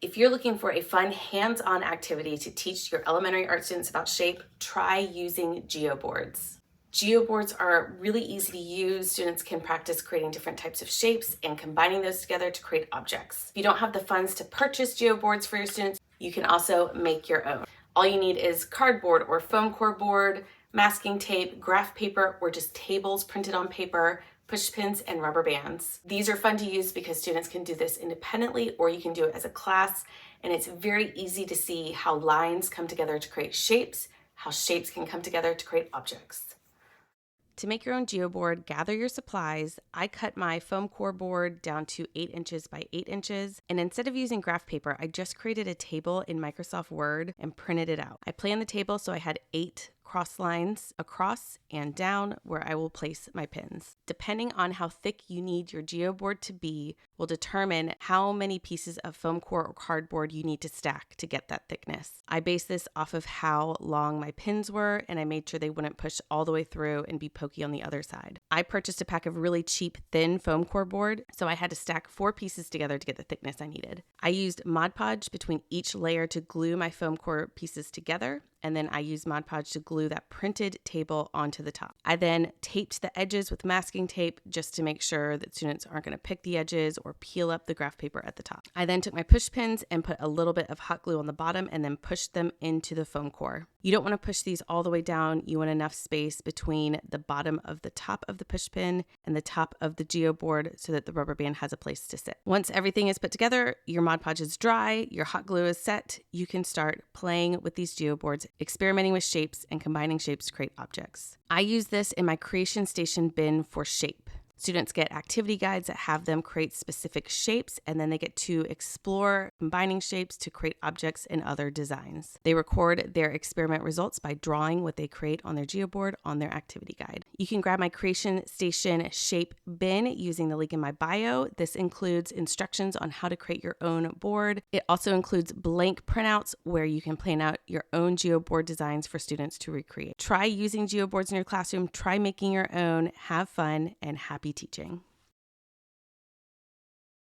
If you're looking for a fun hands-on activity to teach your elementary art students about shape, try using geoboards. Geoboards are really easy to use. Students can practice creating different types of shapes and combining those together to create objects. If you don't have the funds to purchase geoboards for your students, you can also make your own. All you need is cardboard or foam core board, masking tape, graph paper, or just tables printed on paper, push pins, and rubber bands. These are fun to use because students can do this independently, or you can do it as a class, and it's very easy to see how lines come together to create shapes, how shapes can come together to create objects. To make your own geoboard, gather your supplies. I cut my foam core board down to 8 inches by 8 inches, and instead of using graph paper, I just created a table in Microsoft Word and printed it out. I planned the table so I had 8 cross lines across and down where I will place my pins. Depending on how thick you need your geoboard to be will determine how many pieces of foam core or cardboard you need to stack to get that thickness. I based this off of how long my pins were, and I made sure they wouldn't push all the way through and be pokey on the other side. I purchased a pack of really cheap thin foam core board, so I had to stack 4 pieces together to get the thickness I needed. I used Mod Podge between each layer to glue my foam core pieces together, and then I used Mod Podge to glue that printed table onto the top. I then taped the edges with masking tape just to make sure that students aren't going to pick the edges or peel up the graph paper at the top. I then took my push pins and put a little bit of hot glue on the bottom and then pushed them into the foam core. You don't want to push these all the way down. You want enough space between the bottom of the top of the push pin and the top of the geoboard so that the rubber band has a place to sit. Once everything is put together, your Mod Podge is dry, your hot glue is set, you can start playing with these geoboards, experimenting with shapes and combining shapes to create objects. I use this in my Creation Station bin for shape. Students get activity guides that have them create specific shapes, and then they get to explore combining shapes to create objects and other designs. They record their experiment results by drawing what they create on their geoboard on their activity guide. You can grab my Creation Station shape bin using the link in my bio. This includes instructions on how to create your own board. It also includes blank printouts where you can plan out your own geoboard designs for students to recreate. Try using geoboards in your classroom, try making your own, have fun, and happy teaching.